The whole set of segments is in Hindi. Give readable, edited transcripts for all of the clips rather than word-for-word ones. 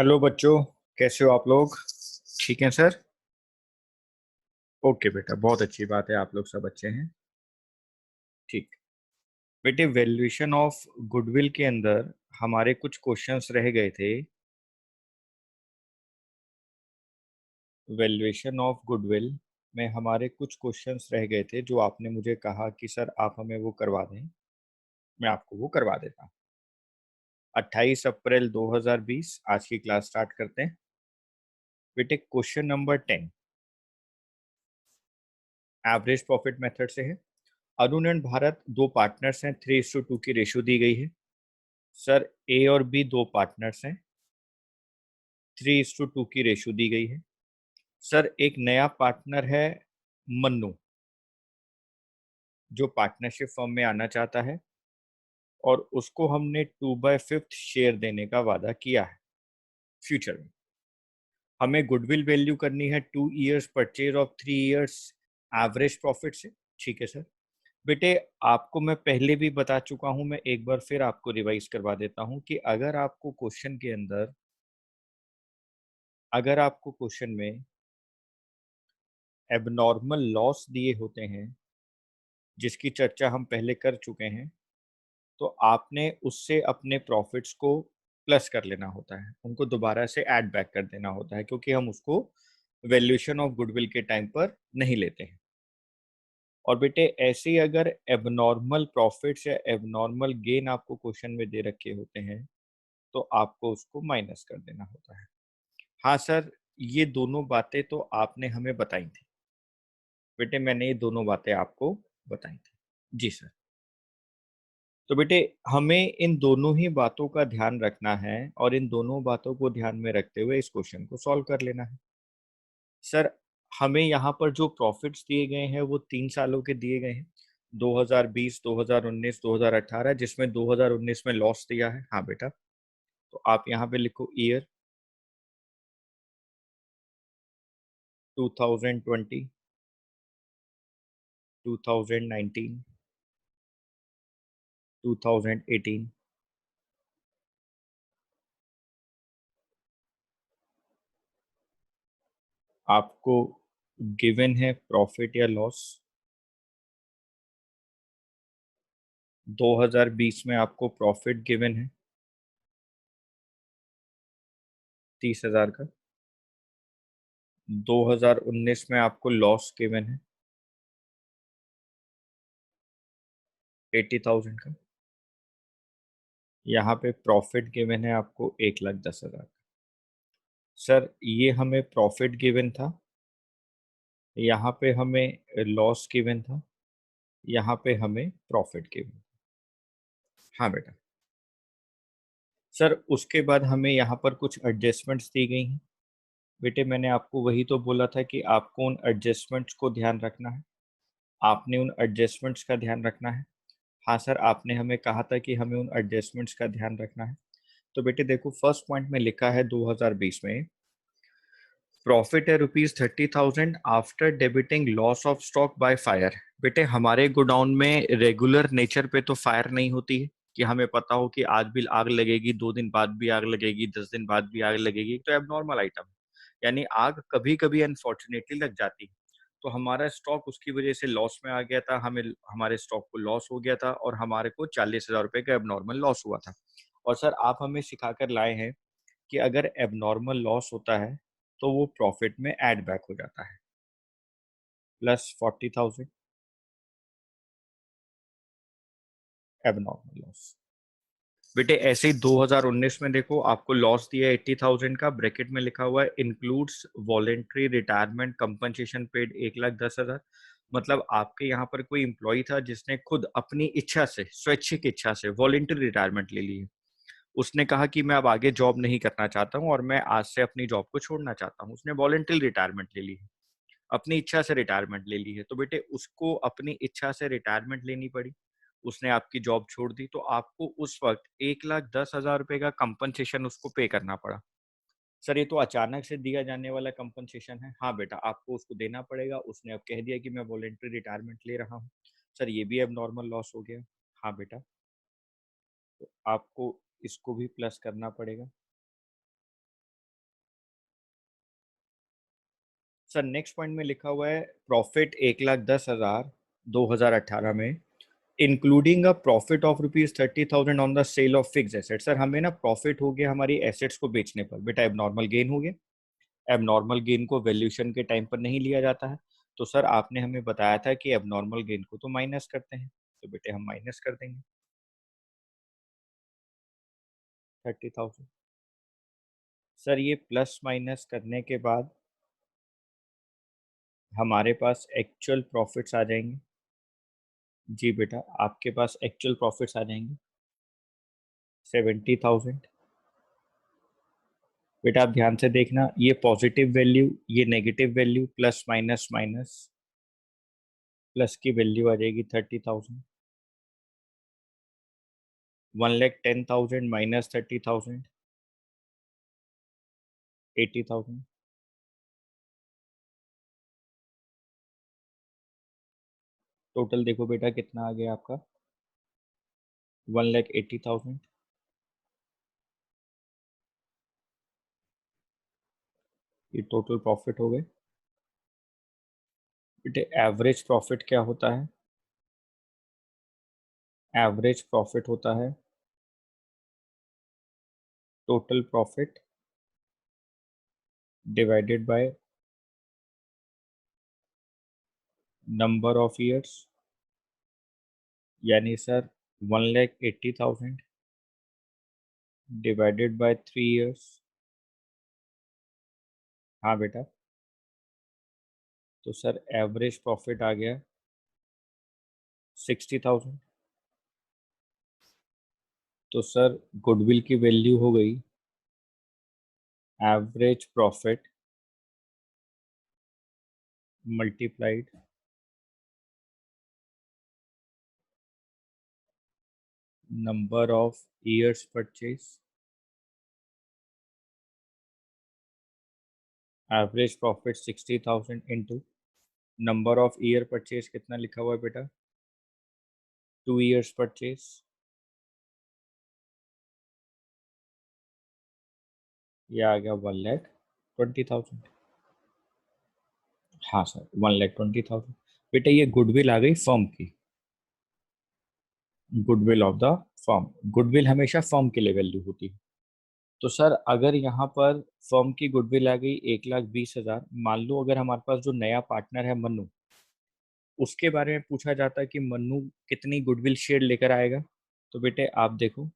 हेलो बच्चों, कैसे हो आप लोग? ठीक हैं सर? ओके बेटा, बहुत अच्छी बात है, आप लोग सब अच्छे हैं। ठीक। बेटे, वैल्यूएशन ऑफ गुडविल के अंदर हमारे कुछ क्वेश्चंस रह गए थे। वैल्यूएशन ऑफ गुडविल में हमारे कुछ क्वेश्चंस रह गए थे जो आपने मुझे कहा कि सर आप हमें वो करवा दें। मैं आपको वो करवा देता हूँ। 28 अप्रैल 2020 आज की क्लास स्टार्ट करते हैं। बेटे, question number 10 average profit method से है। अरुण एंड भारत दो पार्टनर्स हैं, 3:2 की रेशियो दी गई है। सर, ए और बी दो पार्टनर्स हैं, 3:2 की रेशियो दी गई है। सर, एक नया पार्टनर है मन्नू, जो पार्टनरशिप फर्म में आना चाहता है और उसको हमने 2/5 शेयर देने का वादा किया है फ्यूचर में। हमें गुडविल वैल्यू करनी है 2 years purchase of 3 years average profit से। ठीक है सर। बेटे, आपको मैं पहले भी बता चुका हूं, मैं एक बार फिर आपको रिवाइज करवा देता हूं कि अगर आपको क्वेश्चन में एबनॉर्मल लॉस दिए होते हैं, जिसकी चर्चा हम पहले कर चुके हैं, तो आपने उससे अपने प्रॉफिट्स को प्लस कर लेना होता है, उनको दोबारा से ऐड बैक कर देना होता है, क्योंकि हम उसको वैल्यूएशन ऑफ गुडविल के टाइम पर नहीं लेते हैं। और बेटे, ऐसे ही अगर एबनॉर्मल प्रॉफिट्स या एबनॉर्मल गेन आपको क्वेश्चन में दे रखे होते हैं, तो आपको उसको माइनस कर देना होता है। हाँ सर, ये दोनों बातें तो आपने हमें बताई थी। बेटे, मैंने ये दोनों बातें आपको बताई थी। जी सर। तो बेटे, हमें इन दोनों ही बातों का ध्यान रखना है और इन दोनों बातों को ध्यान में रखते हुए इस क्वेश्चन को सॉल्व कर लेना है। सर, हमें यहाँ पर जो प्रॉफिट्स दिए गए हैं वो 3 सालों के दिए गए हैं, 2020, 2019, 2018, जिसमें 2019 में लॉस दिया है। हाँ बेटा, तो आप यहाँ पे लिखो ईयर 2020, 2019, 2018। आपको गिवन है प्रॉफिट या लॉस। 2020 में आपको प्रॉफिट गिवन है 30,000 का। 2019 में आपको लॉस गिवन है 80,000 का। यहाँ पे प्रॉफिट गिवन है आपको 1,10,000 का। सर, ये हमें प्रॉफिट गिवन था, यहाँ पे हमें लॉस गिवन था, यहाँ पे हमें प्रॉफिट गिवन। हाँ बेटा। सर, उसके बाद हमें यहाँ पर कुछ एडजस्टमेंट्स दी गई हैं। बेटे, मैंने आपको वही तो बोला था कि आपको उन एडजस्टमेंट्स को ध्यान रखना है, आपने उन एडजस्टमेंट्स का ध्यान रखना है। हाँ सर, आपने हमें कहा था कि हमें उन एडजस्टमेंट्स का ध्यान रखना है। तो बेटे देखो, फर्स्ट पॉइंट में लिखा है 2020 में प्रॉफिट है ₹30,000 after debiting loss of stock by fire. बेटे, हमारे गोडाउन में रेगुलर नेचर पे तो फायर नहीं होती है कि हमें पता हो कि आज भी आग लगेगी, 2 दिन बाद भी आग लगेगी, 10 दिन बाद भी आग लगेगी। तो एबनॉर्मल आइटम, यानी आग कभी कभी अनफॉर्चुनेटली लग जाती है। तो हमारा स्टॉक उसकी वजह से लॉस में आ गया था, हमें हमारे स्टॉक को लॉस हो गया था और हमारे को 40,000 रुपए का एबनॉर्मल लॉस हुआ था। और सर, आप हमें सिखा कर लाए हैं कि अगर एबनॉर्मल लॉस होता है तो वो प्रॉफिट में ऐड बैक हो जाता है, प्लस 40,000 एबनॉर्मल लॉस। बेटे, ऐसे ही 2019 में देखो, आपको लॉस दिया 80,000 का, ब्रैकेट में लिखा हुआ है includes voluntary retirement compensation paid 1,10,000। मतलब आपके यहाँ पर कोई एम्प्लॉय था जिसने खुद अपनी इच्छा से, स्वैच्छिक इच्छा से वॉलेंट्री रिटायरमेंट ले ली है। उसने कहा कि मैं अब आगे जॉब नहीं करना चाहता हूँ और मैं आज से अपनी जॉब को छोड़ना चाहता हूँ। उसने वॉलेंट्री रिटायरमेंट ले ली है, अपनी इच्छा से रिटायरमेंट ले ली है। तो बेटे, उसको अपनी इच्छा से रिटायरमेंट लेनी पड़ी, उसने आपकी जॉब छोड़ दी, तो आपको उस वक्त 1,10,000 रुपए का कंपनसेशन उसको पे करना पड़ा। सर, ये तो अचानक से दिया जाने वाला कंपनसेशन है। हाँ बेटा, आपको उसको देना पड़ेगा। उसने अब कह दिया कि मैं वॉलेंट्री रिटायरमेंट ले रहा हूँ। सर, ये भी अब नॉर्मल लॉस हो गया। हाँ बेटा, तो आपको इसको भी प्लस करना पड़ेगा। सर नेक्स्ट पॉइंट में लिखा हुआ है प्रॉफिट 1,10,000 2018 में including a profit of ₹30,000 on the sale of fix asset. Sir हमें ना प्रॉफिट हो गया हमारी एसेट्स को बेचने पर, बेटा एबनॉर्मल गेन हो गया। एबनॉर्मल गेन को वैल्यूएशन के टाइम पर नहीं लिया जाता है, तो सर आपने हमें बताया था कि एबनॉर्मल गेन को तो माइनस करते हैं, तो बेटे हम माइनस कर देंगे 30,000। सर ये प्लस माइनस करने के बाद हमारे पास एक्चुअल प्रॉफिट्स आ जाएंगे। जी बेटा आपके पास एक्चुअल प्रॉफिट्स आ जाएंगे 70,000। बेटा आप ध्यान से देखना, ये पॉजिटिव वैल्यू ये negative value plus minus minus, plus की वैल्यू आ जाएगी 30,000। 1,10,000 माइनस 30,000 80,000। टोटल देखो बेटा कितना आ गया आपका 1,80,000। ये टोटल प्रॉफिट हो गए। बेटे एवरेज प्रॉफिट क्या होता है? एवरेज प्रॉफिट होता है total profit divided by number of years, यानी सर 1,80,000 डिवाइडेड बाय 3 ईयर्स। हाँ बेटा, तो सर एवरेज प्रॉफिट आ गया 60,000। तो सर गुडविल की वैल्यू हो गई average profit multiplied number of years purchase. Average profit 60,000 into number of year purchase कितना लिखा हुआ है बेटा 2 ईयर्स परचेज। ये आ गया 1,20,000। हाँ सर 1,20,000। बेटा ये गुडविल आ गई फर्म की, goodwill of the firm. Goodwill हमेशा फर्म के लिए वैल्यू होती है। तो सर अगर यहाँ पर फर्म की गुडविल आ गई 1,20,000, मान लो अगर हमारे पास जो नया पार्टनर है मन्नू, उसके बारे में पूछा जाता है कि मन्नू कितनी गुडविल शेयर लेकर आएगा, तो बेटे आप देखो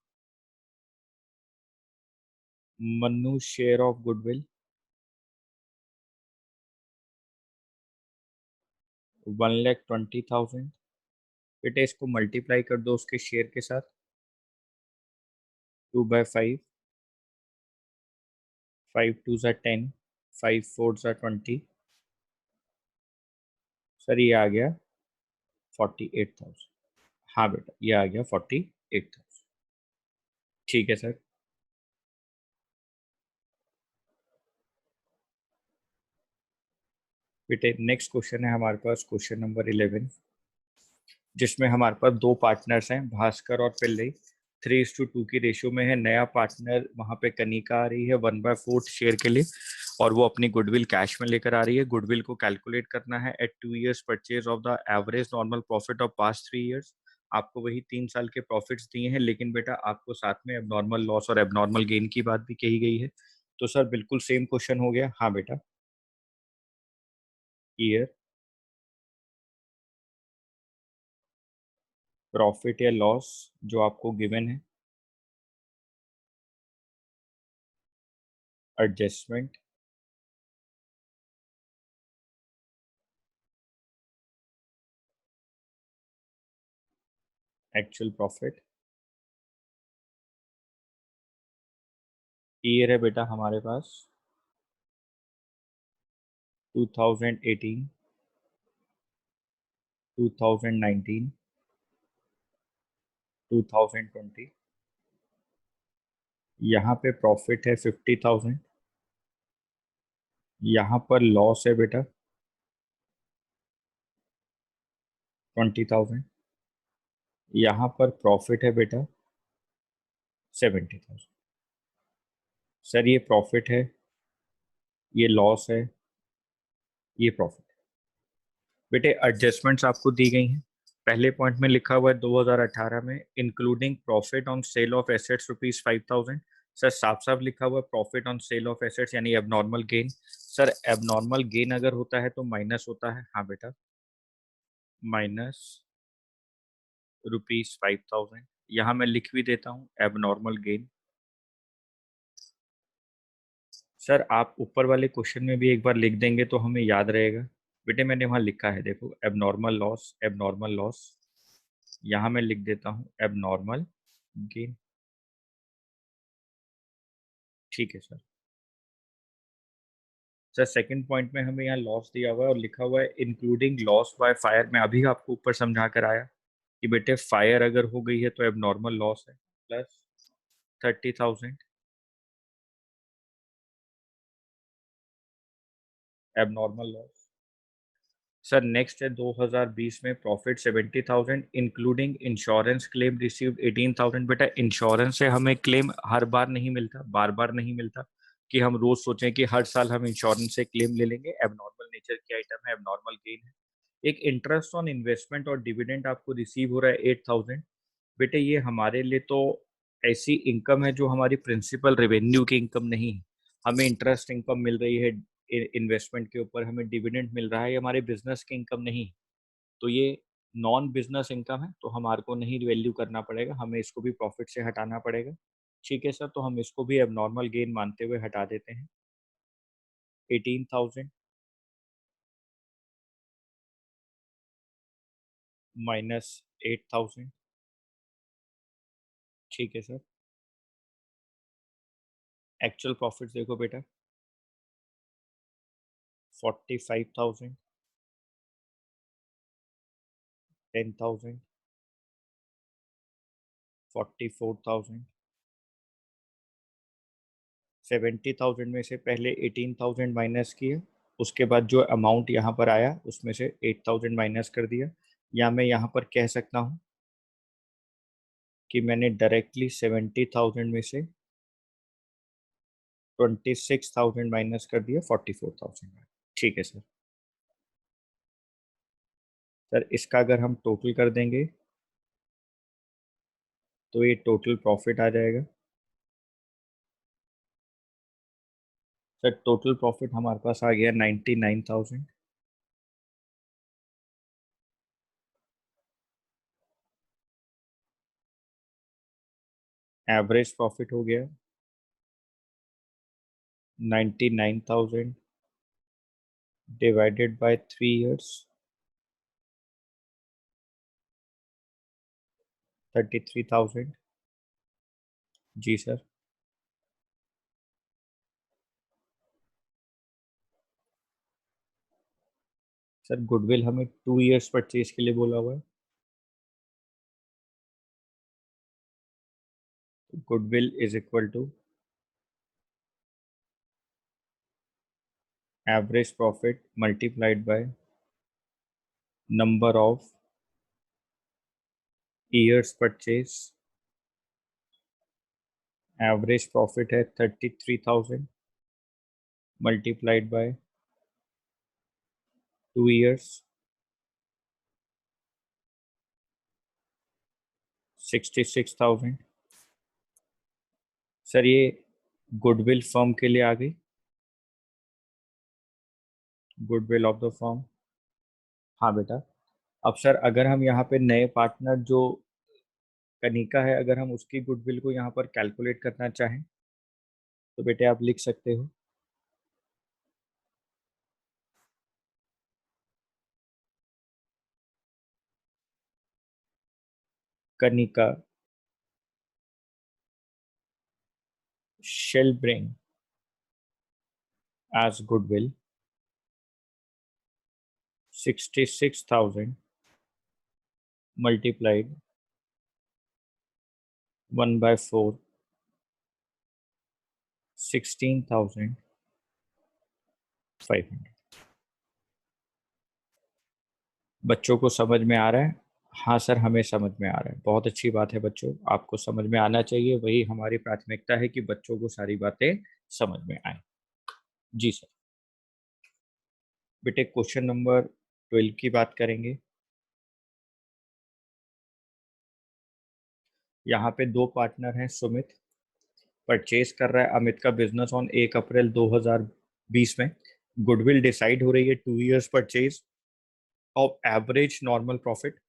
मन्नू शेयर ऑफ गुडविल 1,20,000। बेटे इसको मल्टीप्लाई कर दो उसके शेयर के साथ 2/5, 5 2 ज़ा 10, 5 4 ज़ा 20। सर ये आ गया 48,000। हाँ बेटा ये आ गया 48,000। ठीक है सर। बेटे नेक्स्ट क्वेश्चन है हमारे पास क्वेश्चन नंबर 11, जिसमें हमारे पास दो पार्टनर्स हैं भास्कर और पिल्लई। 3:2 की रेशियो में है। नया पार्टनर वहां पे कनिका आ रही है 1/4 शेयर के लिए, और वो अपनी गुडविल कैश में लेकर आ रही है। गुडविल को कैलकुलेट करना है at 2 years purchase of the average normal profit of past 3 years. आपको वही 3 साल के प्रॉफिट्स दिए हैं, लेकिन बेटा आपको साथ में एबनॉर्मल लॉस और एबनॉर्मल गेन की बात भी कही गई है। तो सर बिल्कुल सेम क्वेश्चन हो गया। हाँ बेटा, ईयर प्रॉफिट या लॉस जो आपको गिवन है, एडजस्टमेंट एक्चुअल प्रॉफिट। ईयर है बेटा हमारे पास 2018, 2019, 2020। यहाँ पे प्रॉफिट है 50,000। यहाँ पर लॉस है बेटा 20,000। यहाँ पर प्रॉफिट है बेटा 70,000। सर ये प्रॉफिट है, ये लॉस है, ये प्रॉफिट। बेटे एडजस्टमेंट्स आपको दी गई हैं। पहले पॉइंट में लिखा हुआ है 2018 में including profit on sale of assets ₹5,000। Sir साफ साफ लिखा हुआ है profit on sale of assets यानी abnormal gain. Sir abnormal gain अगर होता है तो माइनस होता है। हाँ बेटा, माइनस ₹5,000। यहाँ मैं लिख भी देता हूँ एबनॉर्मल गेन। सर आप ऊपर वाले क्वेश्चन में भी एक बार लिख देंगे तो हमें याद रहेगा। बेटे मैंने वहाँ लिखा है, देखो एबनॉर्मल लॉस, एबनॉर्मल लॉस। यहाँ मैं लिख देता हूँ एबनॉर्मल गेन। ठीक है सर। सर सेकंड पॉइंट में हमें यहाँ लॉस दिया हुआ है और लिखा हुआ है इंक्लूडिंग लॉस बाय फायर। मैं अभी आपको ऊपर समझा कर आया कि बेटे फायर अगर हो गई है तो एबनॉर्मल लॉस है, plus 30,000 abnormal loss. Sir next है 2020 में profit 70,000 including insurance claim received 18,000। बेटा इंश्योरेंस से हमें क्लेम हर बार नहीं मिलता, बार बार नहीं मिलता कि हम रोज सोचें कि हर साल हम इंश्योरेंस से क्लेम ले लेंगे। एबनॉर्मल नेचर की आइटम है, एबनॉर्मल गेन है। एक इंटरेस्ट ऑन इन्वेस्टमेंट और डिविडेंड आपको रिसीव हो रहा है 8,000। बेटे ये हमारे लिए तो ऐसी इनकम है जो हमारी प्रिंसिपल रेवेन्यू की इनकम नहीं है। हमें इंटरेस्ट इनकम मिल रही है इन्वेस्टमेंट के ऊपर, हमें डिविडेंड मिल रहा है, ये हमारे बिजनेस की इनकम नहीं। तो ये नॉन बिजनेस इनकम है, तो हमारे को नहीं वैल्यू करना पड़ेगा, हमें इसको भी प्रॉफिट से हटाना पड़ेगा। ठीक है सर, तो हम इसको भी एबनॉर्मल गेन मानते हुए हटा देते हैं 18,000 माइनस 8,000। ठीक है सर। एक्चुअल प्रॉफिट देखो बेटा 45,000, 10,000, 44,000। 70,000 में से पहले 18,000 माइनस किया, उसके बाद जो अमाउंट यहाँ पर आया उसमें से 8,000 माइनस कर दिया। या मैं यहाँ पर कह सकता हूँ कि मैंने डायरेक्टली 70,000 में से 26,000 माइनस कर दिया 44,000 में। ठीक है सर। सर इसका अगर हम टोटल कर देंगे तो ये टोटल प्रॉफिट आ जाएगा। सर टोटल प्रॉफिट हमारे पास आ गया 99,000। एवरेज प्रॉफिट हो गया 99,000 डिवाइडेड बाय 3 years 33,000। जी सर। सर गुडविल हमें 2 years परचेज के लिए बोला हुआ है। Goodwill is equal to average profit multiplied by number of years purchase. Average profit है 33,000 मल्टीप्लाइड बाय 2 years 66,000। सर ये गुडविल फर्म के लिए आ गई, गुडविल ऑफ द फर्म। हाँ बेटा। अब सर अगर हम यहाँ पे नए पार्टनर जो कनिका है, अगर हम उसकी गुडविल को यहाँ पर कैलकुलेट करना चाहें तो बेटे आप लिख सकते हो Kanika shall bring as goodwill 66,000 multiplied 1/4 16,500। बच्चों को समझ में आ रहा है? हाँ सर हमें समझ में आ रहा है, बहुत अच्छी बात है बच्चों, आपको समझ में आना चाहिए, वही हमारी प्राथमिकता है कि बच्चों को सारी बातें समझ में आए। जी सर। बेटे क्वेश्चन नंबर 12 की बात करेंगे। यहाँ पे दो पार्टनर हैं। सुमित परचेज कर रहा है अमित का बिजनेस ऑन 1 अप्रैल 2020 में। गुडविल डिसाइड हो रही है 2 years purchase of average normal profit.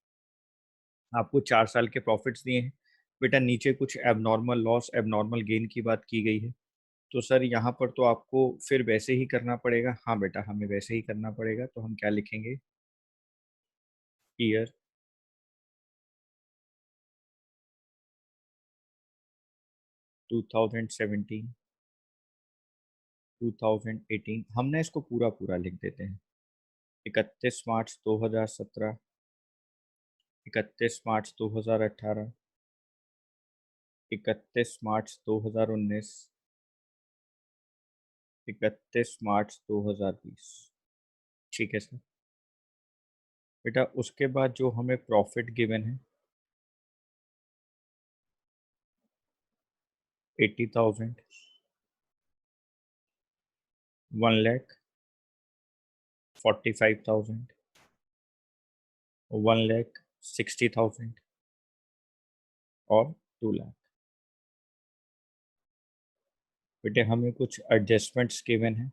आपको 4 साल के प्रॉफिट्स दिए हैं। बेटा नीचे कुछ एबनॉर्मल लॉस एबनॉर्मल गेन की बात की गई है। तो सर यहाँ पर तो आपको फिर वैसे ही करना पड़ेगा। हाँ बेटा हमें वैसे ही करना पड़ेगा। तो हम क्या लिखेंगे? ईयर 2017 2018। हमने इसको पूरा पूरा लिख देते हैं। 31 मार्च 2017, 31 मार्च 2018, 31 मार्च 2019, 31 मार्च 2020। ठीक है सर। बेटा उसके बाद जो हमें प्रॉफिट गिवन है 80,000, 1,45,000, 1,60,000 और 2 लाख। बेटे हमें कुछ एडजस्टमेंट्स गिवन है।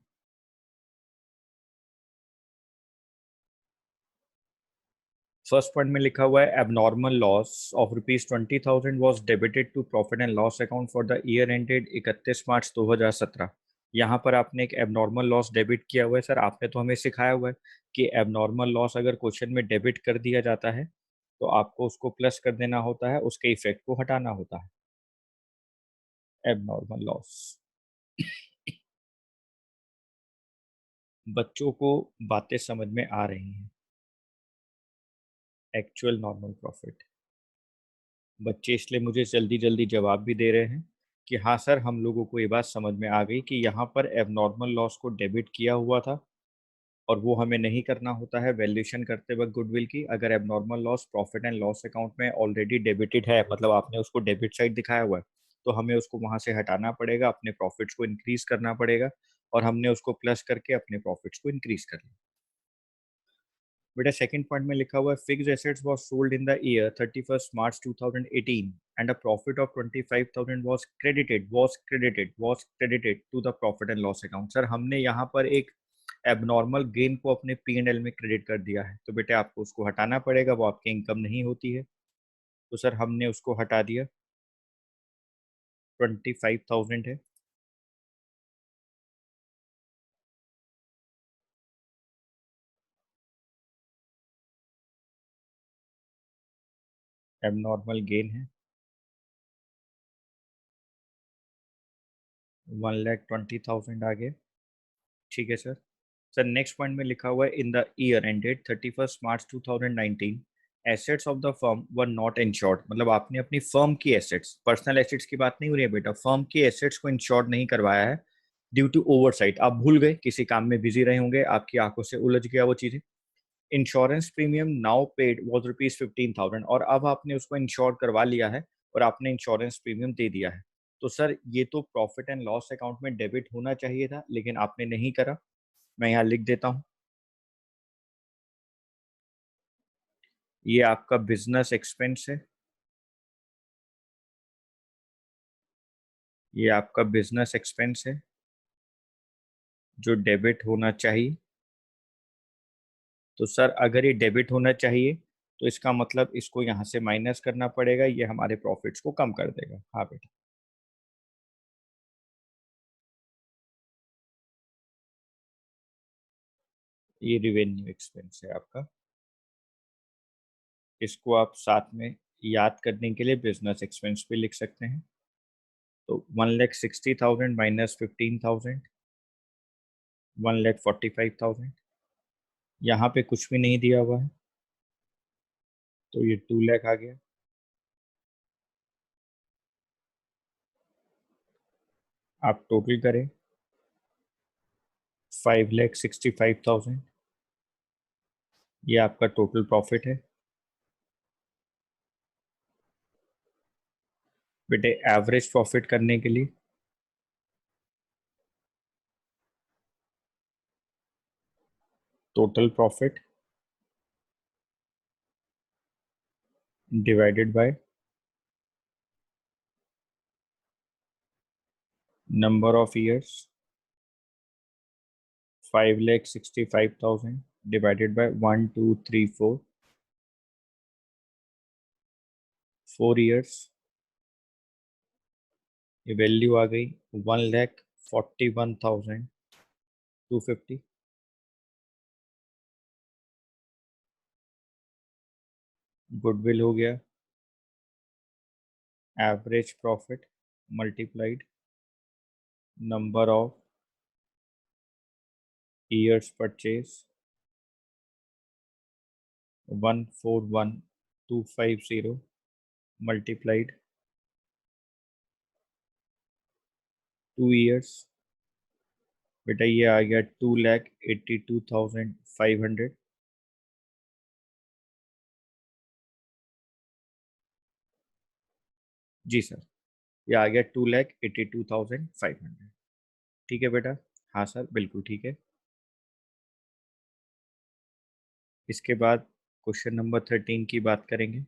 फर्स्ट पॉइंट में लिखा हुआ है abnormal loss of ₹20,000 was debited to profit and loss account for the year ended 31 March 2017। यहाँ पर आपने एक एबनॉर्मल लॉस डेबिट किया हुआ है। सर आपने तो हमें सिखाया हुआ है कि एबनॉर्मल लॉस अगर क्वेश्चन में डेबिट कर दिया जाता है तो आपको उसको प्लस कर देना होता है, उसके इफेक्ट को हटाना होता है। Abnormal loss. बच्चों को बातें समझ में आ रही हैं। Actual normal profit. बच्चे इसलिए मुझे जल्दी जल्दी जवाब भी दे रहे हैं कि हाँ सर हम लोगों को ये बात समझ में आ गई कि यहाँ पर एबनॉर्मल लॉस को डेबिट किया हुआ था और वो हमें नहीं करना होता है वैल्यूएशन करते वक्त गुडविल की। अगर abnormal loss profit and loss account में ऑलरेडी डेबिटेड है, मतलब आपने उसको डेबिट साइड दिखाया हुआ है, तो हमें उसको वहां से हटाना पड़ेगा, अपने प्रॉफिट्स को इंक्रीज करना पड़ेगा। और हमने उसको प्लस करके अपने प्रॉफिट्स को इंक्रीज कर लिया। बेटा सेकंड पॉइंट में लिखा हुआ है fixed assets was sold in the year 31 March 2018 and a profit of 25,000 was credited to the profit and loss account. Sir हमने यहाँ पर एक एबनॉर्मल गेन को अपने P&L में क्रेडिट कर दिया है, तो बेटे आपको उसको हटाना पड़ेगा, वो आपकी इनकम नहीं होती है। तो सर हमने उसको हटा दिया। 25,000 है। एबनॉर्मल गेन है 1,20,000 आ गया। ठीक है सर। सर नेक्स्ट पॉइंट में लिखा हुआ है इन the year ended 31 March 2019 assets of the firm were not insured. मतलब आपने अपनी फर्म की एसेट्स, पर्सनल एसेट्स की बात नहीं हो रही है बेटा, फर्म की एसेट्स को इंश्योर्ड नहीं करवाया है ड्यू टू ओवरसाइट। आप भूल गए, किसी काम में बिजी रहे होंगे, आपकी आंखों से उलझ गया वो चीजें। Insurance premium now paid was ₹15,000 और अब आपने उसको इंश्योर करवा लिया है और आपने इंश्योरेंस प्रीमियम दे दिया है। तो सर ये तो प्रॉफिट एंड लॉस अकाउंट में डेबिट होना चाहिए था, लेकिन आपने नहीं करा। मैं यहाँ लिख देता हूँ, ये आपका बिजनेस एक्सपेंस है। ये आपका बिजनेस एक्सपेंस है जो डेबिट होना चाहिए। तो सर अगर ये डेबिट होना चाहिए तो इसका मतलब इसको यहाँ से माइनस करना पड़ेगा, ये हमारे प्रॉफिट्स को कम कर देगा। हाँ बेटा। ये रिवेन्यू एक्सपेंस है आपका। इसको आप साथ में याद करने के लिए बिजनेस एक्सपेंस भी लिख सकते हैं। तो 1,60,000 माइनस 15,000, 1,45,000। यहाँ पे कुछ भी नहीं दिया हुआ है तो ये 2 लाख आ गया। आप टोटल करें 5,65,000। ये आपका टोटल प्रॉफिट है। बेटे एवरेज प्रॉफिट करने के लिए तो total profit divided by number of years, 5,65,000 divided by 1, 2, 3, 4, 4 years. ये वैल्यू आ गई 1,41,250. गुडविल हो गया, average profit multiplied number of years purchase 141,250 multiplied 2 years. बेटा ये आ गया 2,82,500. जी सर, ये आ गया 2,82,500. ठीक है बेटा? हाँ सर, बिल्कुल ठीक है. इसके बाद क्वेश्चन नंबर 13 की बात करेंगे.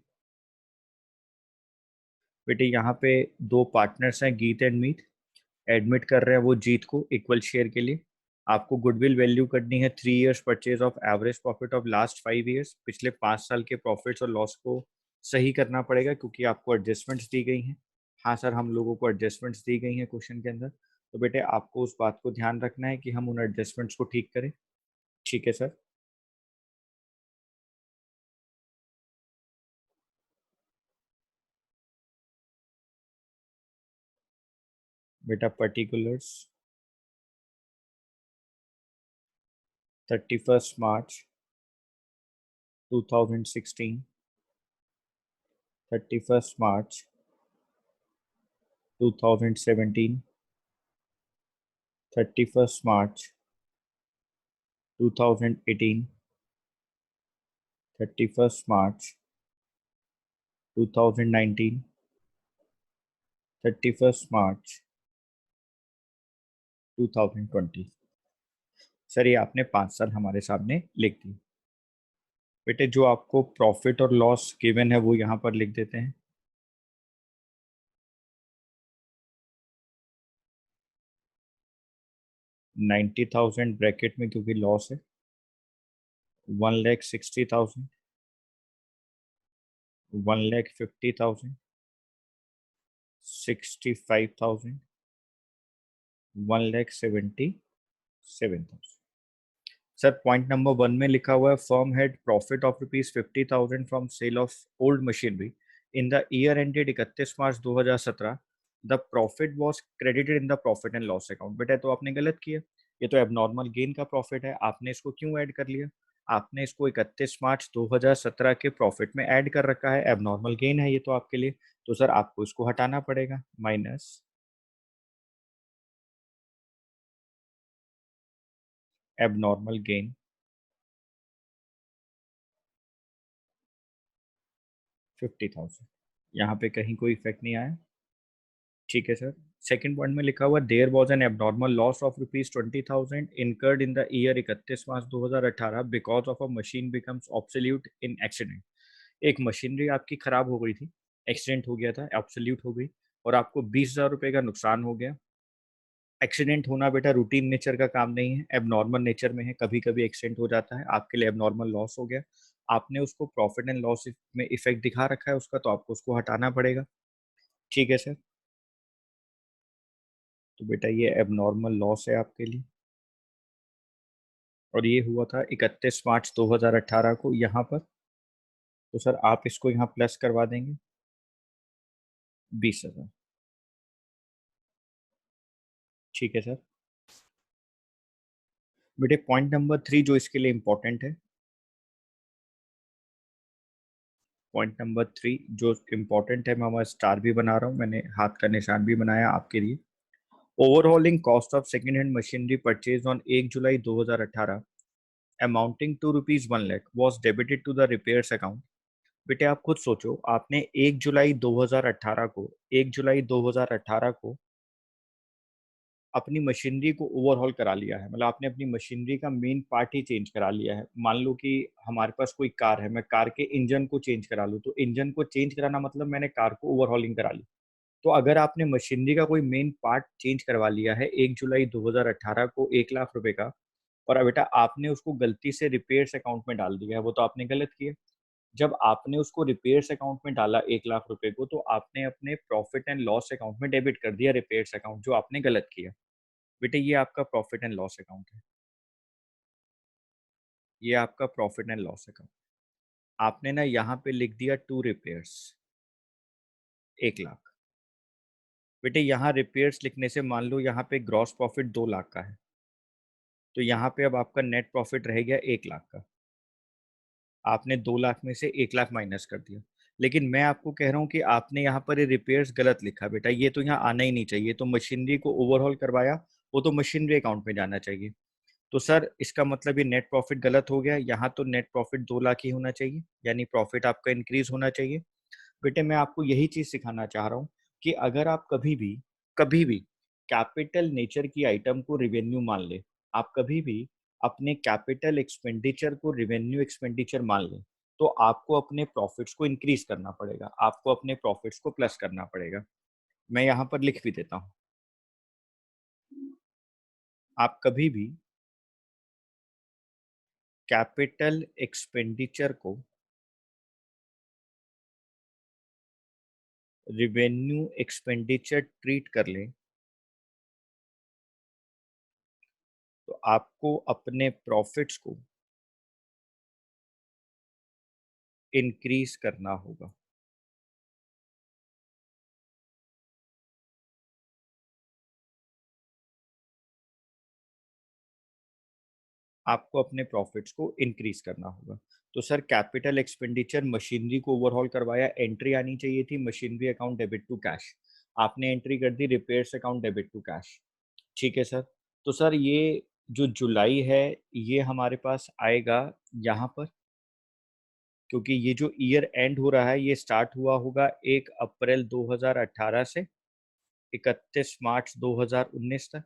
बेटे यहाँ पे दो पार्टनर्स हैं, गीत एंड मीत. एडमिट कर रहे हैं वो जीत को इक्वल शेयर के लिए. आपको गुडविल वैल्यू करनी है 3 years purchase of average profit of last 5 years. पिछले 5 साल के प्रॉफिट्स और लॉस को सही करना पड़ेगा क्योंकि आपको एडजस्टमेंट्स दी गई हैं. हाँ सर, हम लोगों को एडजस्टमेंट्स दी गई हैं क्वेश्चन के अंदर. तो बेटे आपको उस बात को ध्यान रखना है कि हम उन एडजस्टमेंट्स को ठीक करें. ठीक है सर. बेटा particulars 31st March 2016, 31st March 2017, 31st March 2018, 31st March 2019, 31st March 2020. Sir ये आपने 5 साल हमारे सामने लिख दी. बेटे जो आपको प्रॉफिट और लॉस गिवन है वो यहाँ पर लिख देते हैं. 90,000 ब्रैकेट में क्योंकि लॉस है. 1,60,000, 1,50,000, 65,000, 1,77,000. सर पॉइंट नंबर 1 में लिखा हुआ है firm had profit of ₹50,000 from sale of old machinery in the year ended 31 March 2017. The profit was credited in the profit and loss account. बेटा तो आपने गलत किया. ये तो एबनॉर्मल गेन का प्रॉफिट है. आपने इसको क्यों ऐड कर लिया? आपने इसको 31 मार्च 2017 के प्रॉफिट में ऐड कर रखा है. एबनॉर्मल गेन है ये तो आपके लिए. तो सर आपको इसको हटाना पड़ेगा. Minus abnormal gain 50,000. यहाँ पे कहीं कोई इफेक्ट नहीं आया. ठीक है सर. सेकंड पॉइंट में लिखा हुआ there was an abnormal loss of ₹20,000 incurred in the year 31 March 2018 because of a machine becomes obsolete in accident. एक मशीनरी आपकी खराब हो गई थी, एक्सीडेंट हो गया था, ऑब्सोल्यूट हो गई और आपको 20,000 रुपए का नुकसान हो गया. एक्सीडेंट होना बेटा रूटीन नेचर का काम नहीं है, एबनॉर्मल नेचर में है. कभी कभी एक्सीडेंट हो जाता है, आपके लिए एबनॉर्मल लॉस हो गया. आपने उसको प्रॉफिट एंड लॉस में इफेक्ट दिखा रखा है उसका, तो आपको उसको हटाना पड़ेगा. ठीक है सर. तो बेटा ये एबनॉर्मल लॉस है आपके लिए और ये हुआ था 31 मार्च 2018 को यहाँ पर. तो सर आप इसको यहाँ प्लस करवा देंगे 20,000. ठीक है सर. बेटे पॉइंट नंबर 3 जो इसके लिए इम्पोर्टेंट है, पॉइंट नंबर 3 जो इम्पोर्टेंट है, मैं वहाँ स्टार भी बना रहा हूँ, मैंने हाथ का निशान भी बनाया आपके लिए. Overhauling cost of second hand machinery purchase on 1 July 2018 amounting to ₹1,00,000 was debited to the repairs account. बेटे आप खुद सोचो, आपने 1 जुलाई 2018 को 1 जुलाई 2018 को अपनी मशीनरी को ओवरहॉल करा लिया है, मतलब आपने अपनी मशीनरी का मेन पार्ट ही चेंज करा लिया है। मान लो कि हमारे पास कोई कार है, मैं कार के इंजन को चेंज करा लूँ, तो इंजन को चेंज कराना मतलब मैंने कार को ओवरहॉलिंग करा ली। तो अगर आपने मशीनरी का कोई मेन पार्ट चेंज करवा लिया है 1 जुलाई 2018 को 1 लाख रुपए का, और बेटा आपने उसको गलती से रिपेयर्स अकाउंट में डाल दिया है, वो तो आपने गलत किया। जब आपने उसको रिपेयर्स अकाउंट में डाला 1 लाख रुपए को, तो आपने अपने प्रॉफिट एंड लॉस अकाउंट में डेबिट कर दिया रिपेयर्स अकाउंट, जो आपने गलत किया। बेटे ये आपका प्रॉफिट एंड लॉस अकाउंट है। ये आपका प्रॉफिट एंड लॉस अकाउंट। आपने ना यहाँ पे लिख दिया टू रिपेयर्स 1 लाख। बेटे यहाँ रिपेयर्स लिखने से मान लो यहाँ पे ग्रॉस प्रॉफिट 2 लाख का है, तो यहाँ पे अब आपका नेट प्रॉफिट रह गया 1 लाख का। आपने 2 लाख में से 1 लाख माइनस कर दिया। लेकिन मैं आपको कह रहा हूँ कि आपने यहाँ पर ये रिपेयर्स गलत लिखा बेटा, ये तो यहाँ आना ही नहीं चाहिए। तो मशीनरी को ओवरहॉल करवाया, वो तो मशीनरी अकाउंट में जाना चाहिए। तो सर इसका मतलब ये नेट प्रॉफिट गलत हो गया। यहाँ तो नेट प्रॉफिट 2 लाख ही होना चाहिए, यानी प्रॉफिट आपका इंक्रीज होना चाहिए। बेटे मैं आपको यही चीज सिखाना चाह रहा हूँ कि अगर आप कभी भी कैपिटल नेचर की आइटम को रिवेन्यू मान ले, आप कभी भी अपने कैपिटल एक्सपेंडिचर को रिवेन्यू एक्सपेंडिचर मान ले, तो आपको अपने प्रॉफिट्स को इंक्रीज करना पड़ेगा, आपको अपने प्रॉफिट्स को प्लस करना पड़ेगा। मैं यहाँ पर लिख भी देता हूँ। आप कभी भी कैपिटल एक्सपेंडिचर को रिवेन्यू एक्सपेंडिचर ट्रीट कर लें, तो आपको अपने प्रॉफिट्स को इंक्रीज करना होगा। आपको अपने प्रॉफिट्स को इंक्रीज करना होगा। तो सर कैपिटल एक्सपेंडिचर मशीनरी को ओवरहॉल करवाया, एंट्री आनी चाहिए थी machinery account debit to cash. आपने एंट्री कर दी repairs account debit to cash. ठीक है सर। तो सर ये जो जुलाई है, ये हमारे पास आएगा यहाँ पर, क्योंकि ये जो ईयर एंड हो रहा है ये स्टार्ट हुआ होगा 1 अप्रैल 2018 से 31 मार्च 2019 तक।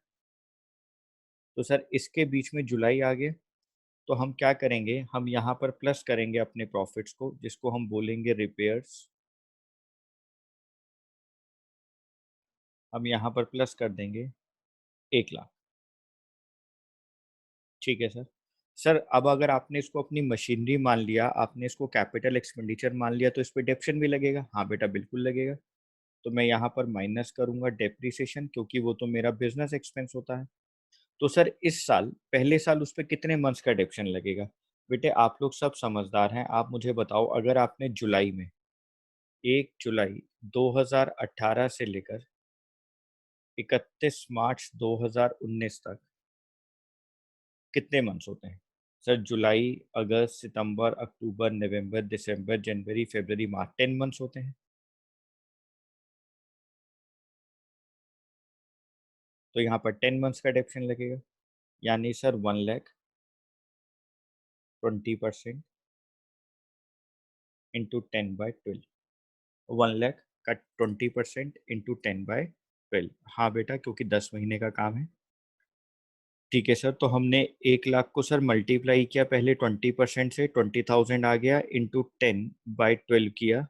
तो सर इसके बीच में जुलाई आ गया, तो हम क्या करेंगे, हम यहाँ पर प्लस करेंगे अपने प्रॉफिट्स को, जिसको हम बोलेंगे रिपेयर्स। हम यहाँ पर प्लस कर देंगे 1 लाख। ठीक है सर। सर अब अगर आपने इसको अपनी मशीनरी मान लिया, आपने इसको कैपिटल एक्सपेंडिचर मान लिया, तो इस पर डेप्शन भी लगेगा। हाँ बेटा बिल्कुल लगेगा। तो मैं यहाँ पर माइनस करूंगा डेप्रिसिएशन, क्योंकि वो तो मेरा बिजनेस एक्सपेंस होता है। तो सर इस साल पहले साल उस पर कितने मंथ्स का डेप्शन लगेगा? बेटे आप लोग सब समझदार हैं, आप मुझे बताओ, अगर आपने जुलाई में 1 जुलाई 2018 से लेकर 31 मार्च 2019 तक कितने मंथ्स होते हैं? सर जुलाई, अगस्त, सितंबर, अक्टूबर, नवंबर, दिसंबर, जनवरी, फरवरी, मार्च, 10 मंथ्स होते हैं। तो यहाँ पर 10 मंथ्स का डेप्शन लगेगा, यानी सर 1 लाख 20% इंटू 10/12। 1 लाख का 20% इंटू 10/12। हाँ बेटा, क्योंकि 10 महीने का काम है। ठीक है सर। तो हमने 1 लाख को सर मल्टीप्लाई किया पहले 20% से, 20,000 आ गया, इंटू 10/12 किया।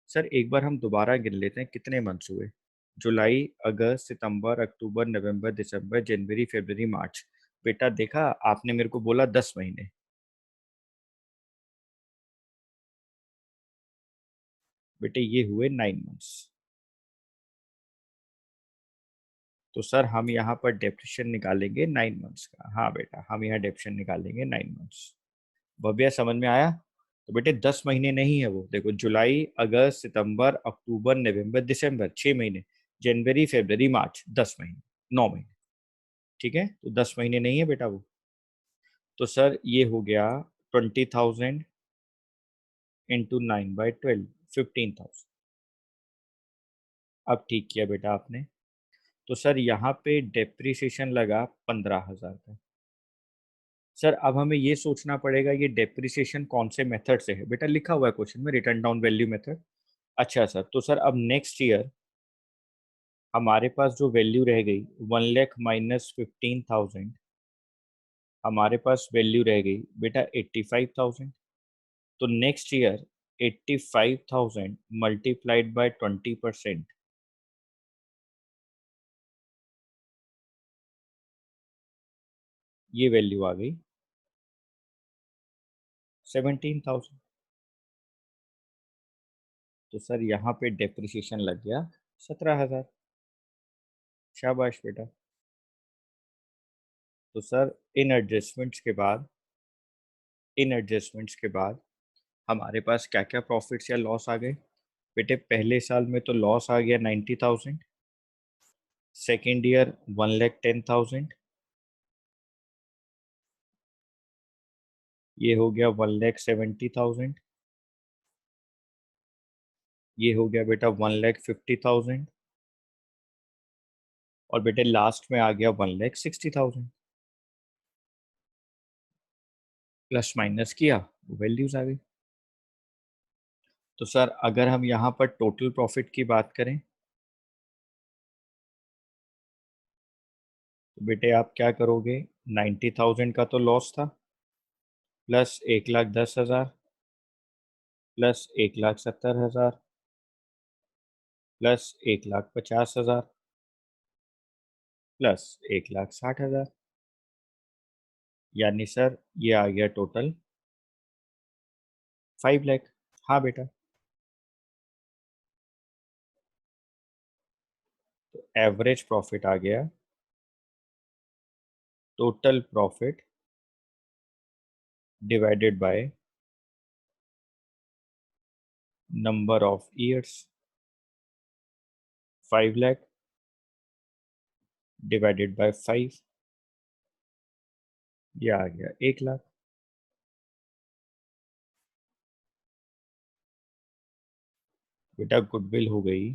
सर एक बार हम दोबारा गिन लेते हैं कितने मंथ्स हुए। जुलाई, अगस्त, सितंबर, अक्टूबर, नवंबर, दिसंबर, जनवरी, फरवरी, मार्च। बेटा देखा, आपने मेरे को बोला 10 महीने। बेटे ये हुए 9 मंथ्स। तो सर हम यहाँ पर डेप्रिशिएशन निकालेंगे 9 मंथ्स का। हाँ बेटा, हम यहाँ डेप्रिशिएशन निकालेंगे 9 मंथ्स। भव्या समझ में आया? तो बेटे 10 महीने नहीं है वो, देखो जुलाई, अगस्त, सितंबर, अक्टूबर, नवंबर, दिसंबर 6 महीने, जनवरी, फरवरी, मार्च 10 महीने, 9 महीने। ठीक है, तो 10 महीने नहीं है बेटा वो। तो सर ये हो गया 20,000 इंटू 9/12, 15,000। अब ठीक किया बेटा आपने। तो सर यहाँ पे डेप्रिसिएशन लगा 15,000 का। सर अब हमें ये सोचना पड़ेगा ये डेप्रिसिएशन कौन से मेथड से है। बेटा लिखा हुआ है क्वेश्चन में, रिटर्न डाउन वैल्यू मेथड। अच्छा सर, तो सर अब नेक्स्ट ईयर हमारे पास जो वैल्यू रह गई 1 लाख माइनस 15,000, हमारे पास वैल्यू रह गई बेटा 85,000। तो नेक्स्ट ईयर 85,000 मल्टीप्लाइड बाय 20%, ये वैल्यू आ गई 17,000। तो सर यहाँ पे डेप्रिसिएशन लग गया 17,000। शाबाश बेटा। तो सर इन एडजस्टमेंट्स के बाद हमारे पास क्या क्या प्रॉफिट्स या लॉस आ गए। बेटे पहले साल में तो लॉस आ गया 90,000, सेकेंड ईयर 1,10,000, ये हो गया 1,70,000, ये हो गया बेटा 1,50,000, और बेटे लास्ट में आ गया 1,60,000। प्लस माइनस किया, वैल्यूज आ गई। तो सर अगर हम यहाँ पर टोटल प्रॉफिट की बात करें तो बेटे आप क्या करोगे, 90,000 का तो लॉस था, प्लस 1,10,000, प्लस 1,70,000, प्लस 1,50,000, प्लस 1,60,000, यानी सर ये आ गया टोटल 5 लाख। हाँ बेटा। तो एवरेज प्रॉफिट आ गया, total profit divided by number of years, 5 lakh divided by 5, ये आ गया 1 लाख। बेटा गुडविल हो गई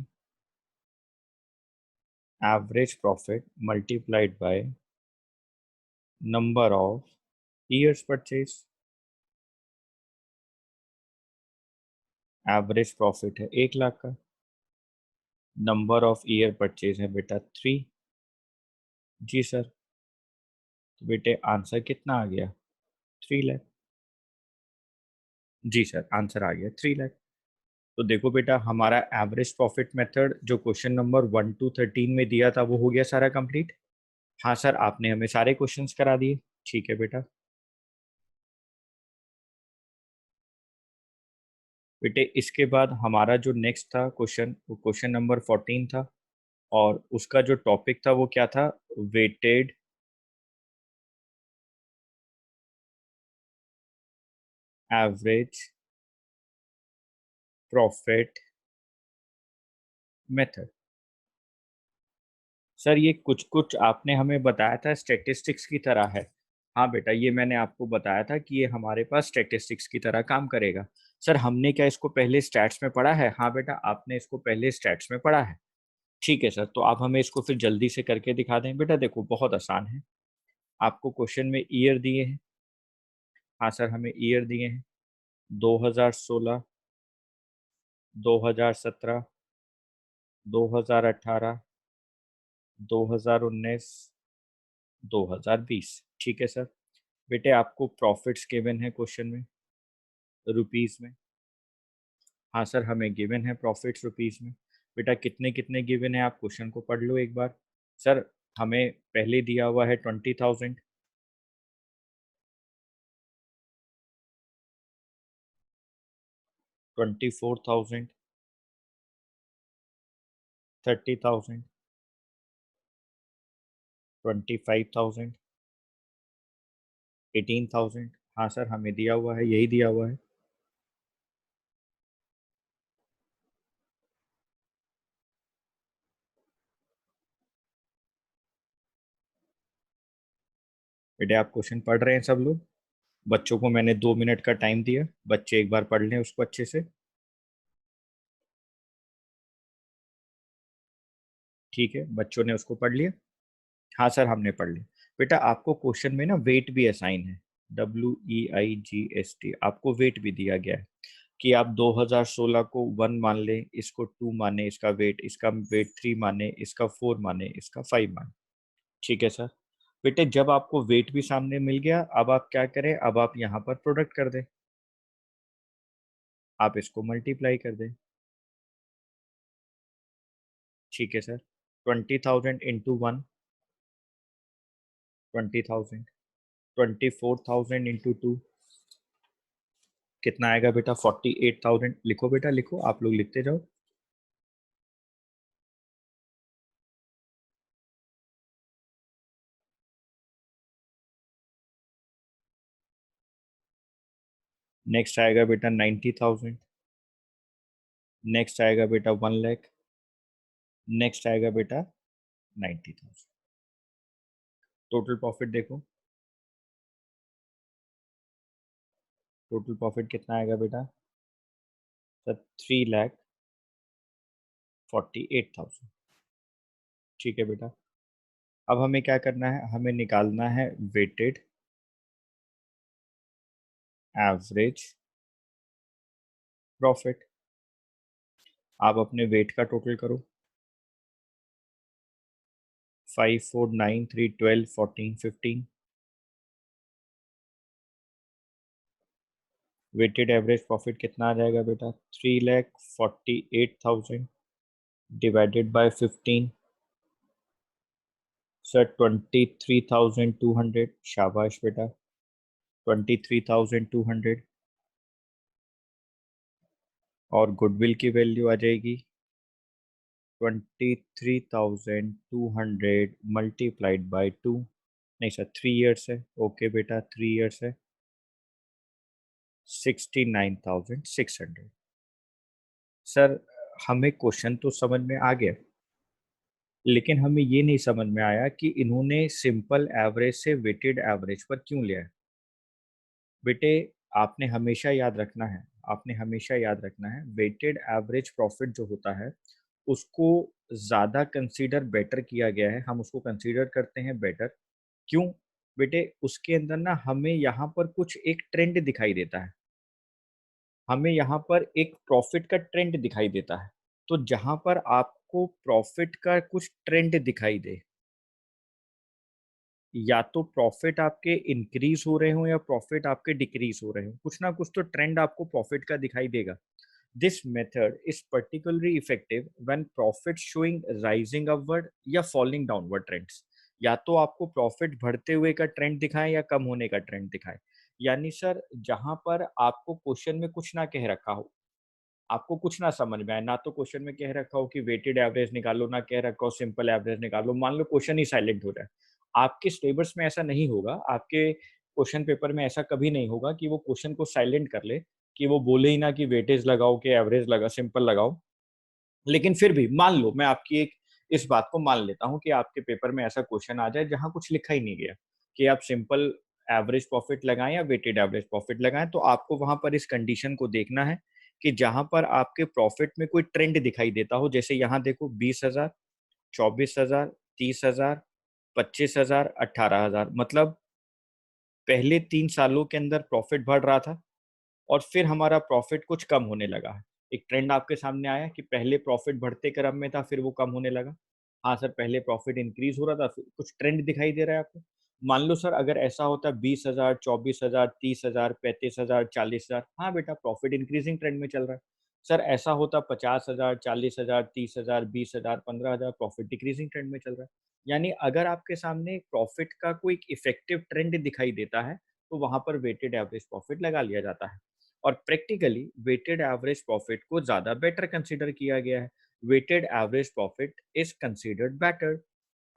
average profit multiplied by number of years purchase. Average profit है 1 लाख का, नंबर ऑफ ईयर परचेज है बेटा 3। जी सर। तो बेटे आंसर कितना आ गया, 3 लाख। जी सर आंसर आ गया 3 लाख। तो देखो बेटा हमारा एवरेज प्रॉफिट मेथड जो क्वेश्चन नंबर 1 to 13 में दिया था वो हो गया सारा कंप्लीट। हाँ सर आपने हमें सारे क्वेश्चंस करा दिए। ठीक है बेटा। बेटे इसके बाद हमारा जो नेक्स्ट था क्वेश्चन वो क्वेश्चन नंबर 14 था, और उसका जो टॉपिक था वो क्या था, weighted average profit method. Sir ये कुछ कुछ आपने हमें बताया था स्टैटिस्टिक्स की तरह है। हाँ बेटा ये मैंने आपको बताया था कि ये हमारे पास स्टैटिस्टिक्स की तरह काम करेगा। सर हमने क्या इसको पहले स्टैट्स में पढ़ा है। हाँ बेटा आपने इसको पहले स्टैट्स में पढ़ा है। ठीक है सर, तो आप हमें इसको फिर जल्दी से करके दिखा दें। बेटा देखो बहुत आसान है, आपको क्वेश्चन में ईयर दिए हैं। हाँ सर हमें ईयर दिए हैं 2016, 2017, 2018, 2019, 2020। ठीक है सर। बेटे आपको प्रॉफिट्स गिवन है क्वेश्चन में रुपीस में। हाँ सर हमें गिवन है प्रॉफिट्स रुपीस में। बेटा कितने कितने गिवन है आप क्वेश्चन को पढ़ लो एक बार। सर हमें पहले दिया हुआ है 20,000, 24,000, 30,000, 25,000, 18,000। हाँ सर हमें दिया हुआ है, यही दिया हुआ है। बेटे आप क्वेश्चन पढ़ रहे हैं सब लोग। बच्चों को मैंने 2 मिनट का टाइम दिया, बच्चे एक बार पढ़ लें उसको अच्छे से। ठीक है बच्चों ने उसको पढ़ लिया। हाँ सर हमने पढ़ लिया। बेटा आपको क्वेश्चन में ना वेट भी असाइन है, WEIGHT आपको वेट भी दिया गया है। कि आप 2016 को 1 मान लें, इसको 2 माने, इसका वेट 3 माने, इसका 4 माने, इसका 5 माने। ठीक है सर। बेटे जब आपको वेट भी सामने मिल गया, अब आप क्या करें, अब आप यहाँ पर प्रोडक्ट कर दें, आप इसको मल्टीप्लाई कर दें। ठीक है सर। 20,000 इंटू 1 20,000, 24,000 इंटू 2 कितना आएगा बेटा? 48,000। लिखो बेटा लिखो, आप लोग लिखते जाओ। नेक्स्ट आएगा बेटा 90,000। नेक्स्ट आएगा बेटा 1 लाख। नेक्स्ट आएगा बेटा 90,000। टोटल प्रॉफिट देखो, टोटल प्रॉफिट कितना आएगा बेटा? सर 3,48,000। ठीक है बेटा। अब हमें क्या करना है, हमें निकालना है वेटेड एवरेज प्रॉफिट। आप अपने वेट का टोटल करो। 5, 4, 9, 3, 12, 14, 15। वेटेड एवरेज प्रॉफिट कितना आ जाएगा बेटा? 3,48,000 डिवाइडेड बाय 15। सर 23,200। शाबाश बेटा, 23,200। और गुडविल की वैल्यू आ जाएगी 23,200 मल्टीप्लाइड बाय 2। नहीं सर, 3 ईयर्स है। ओके बेटा, 3 ईयर्स है। 69,600। सर हमें क्वेश्चन तो समझ में आ गया, लेकिन हमें ये नहीं समझ में आया कि इन्होंने सिंपल एवरेज से वेटेड एवरेज पर क्यों लिया है। बेटे आपने हमेशा याद रखना है, आपने हमेशा याद रखना है, वेटेड एवरेज प्रॉफिट जो होता है उसको ज़्यादा कंसीडर बेटर किया गया है। हम उसको कंसीडर करते हैं बेटर। क्यों? बेटे उसके अंदर ना हमें यहाँ पर कुछ एक ट्रेंड दिखाई देता है, हमें यहाँ पर एक प्रॉफिट का ट्रेंड दिखाई देता है। तो जहाँ पर आपको प्रॉफिट का कुछ ट्रेंड दिखाई दे, या तो प्रॉफिट आपके इंक्रीज हो रहे हो या प्रॉफिट आपके डिक्रीज हो रहे हो, कुछ ना कुछ तो ट्रेंड आपको प्रॉफिट का दिखाई देगा। This method is particularly effective when profit showing rising upward या फॉलिंग डाउनवर्ड ट्रेंड्स। या तो आपको प्रॉफिट बढ़ते हुए का ट्रेंड दिखाए या कम होने का ट्रेंड दिखाए। यानी सर जहां पर आपको क्वेश्चन में कुछ ना कह रखा हो, आपको कुछ ना समझ में आए, ना तो क्वेश्चन में कह रखा हो कि वेटेड एवरेज निकालो, ना कह रखा हो सिंपल एवरेज निकालो, मान लो क्वेश्चन ही साइलेंट हो जाए। आपके सिलेबस में ऐसा नहीं होगा, आपके क्वेश्चन पेपर में ऐसा कभी नहीं होगा कि वो क्वेश्चन को साइलेंट कर ले, कि वो बोले ही ना कि वेटेज लगाओ कि एवरेज लगा सिंपल लगाओ। लेकिन फिर भी मान लो, मैं आपकी एक इस बात को मान लेता हूँ कि आपके पेपर में ऐसा क्वेश्चन आ जाए जहां कुछ लिखा ही नहीं गया कि आप सिंपल एवरेज प्रॉफिट लगाएं या वेटेड एवरेज प्रॉफिट लगाएं, तो आपको वहां पर इस कंडीशन को देखना है कि जहां पर आपके प्रॉफिट में कोई ट्रेंड दिखाई देता हो। जैसे यहाँ देखो 20,000, 24,000, 30,000, 25,000, 18,000, मतलब पहले 3 सालों के अंदर प्रॉफिट बढ़ रहा था और फिर हमारा प्रॉफिट कुछ कम होने लगा है। एक ट्रेंड आपके सामने आया कि पहले प्रॉफिट बढ़ते क्रम में था, फिर वो कम होने लगा। हाँ सर, पहले प्रॉफिट इंक्रीज हो रहा था, फिर कुछ ट्रेंड दिखाई दे रहा है आपको। मान लो सर अगर ऐसा होता 20,000, 24,000, 30,000, 35,000, 40,000, हाँ बेटा प्रॉफिट इंक्रीजिंग ट्रेंड में चल रहा है। सर ऐसा होता 50,000, 40,000, 30,000, 20,000, 15,000, प्रॉफिट डिक्रीजिंग ट्रेंड में चल रहा है। यानी अगर आपके सामने प्रॉफिट का कोई इफेक्टिव ट्रेंड दिखाई देता है, तो वहां पर वेटेड एवरेज प्रॉफिट लगा लिया जाता है। और प्रैक्टिकली वेटेड एवरेज प्रॉफिट को ज़्यादा बेटर कंसीडर किया गया है। Weighted average profit is considered better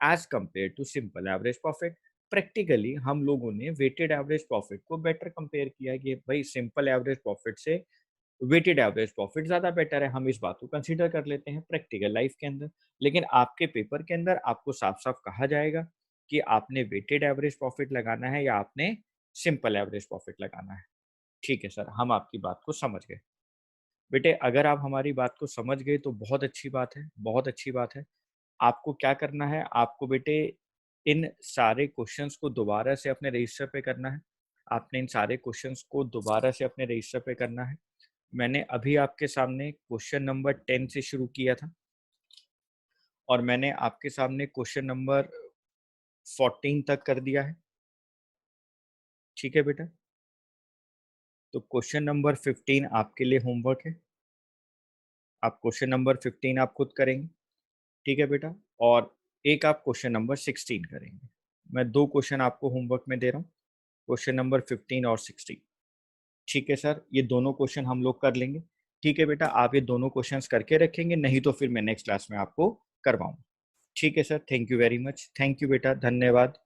as compare to simple average profit. Practically हम लोगों ने वेटेड एवरेज प्रॉफिट को बेटर कंपेयर किया है कि भाई सिंपल एवरेज प्रॉफिट से वेटेड एवरेज प्रॉफिट ज़्यादा बेटर है। हम इस बात को कंसीडर कर लेते हैं प्रैक्टिकल लाइफ के अंदर। लेकिन आपके पेपर के अंदर आपको साफ साफ कहा जाएगा कि आपने वेटेड एवरेज प्रॉफिट लगाना है या आपने सिंपल एवरेज प्रॉफिट लगाना है। ठीक है सर, हम आपकी बात को समझ गए। बेटे अगर आप हमारी बात को समझ गए तो बहुत अच्छी बात है, बहुत अच्छी बात है। आपको क्या करना है, आपको बेटे इन सारे क्वेश्चंस को दोबारा से अपने रजिस्टर पे करना है। आपने इन सारे क्वेश्चंस को दोबारा से अपने रजिस्टर पे करना है। मैंने अभी आपके सामने क्वेश्चन नंबर 10 से शुरू किया था और मैंने आपके सामने क्वेश्चन नंबर 14 तक कर दिया है। ठीक है बेटा, तो क्वेश्चन नंबर 15 आपके लिए होमवर्क है। आप क्वेश्चन नंबर 15 आप खुद करेंगे। ठीक है बेटा, और एक आप क्वेश्चन नंबर 16 करेंगे। मैं 2 क्वेश्चन आपको होमवर्क में दे रहा हूँ, क्वेश्चन नंबर 15 और 16। ठीक है सर, ये दोनों क्वेश्चन हम लोग कर लेंगे। ठीक है बेटा, आप ये दोनों क्वेश्चंस करके रखेंगे, नहीं तो फिर मैं नेक्स्ट क्लास में आपको करवाऊँ। ठीक है sir, thank you very much. Thank you बेटा, धन्यवाद।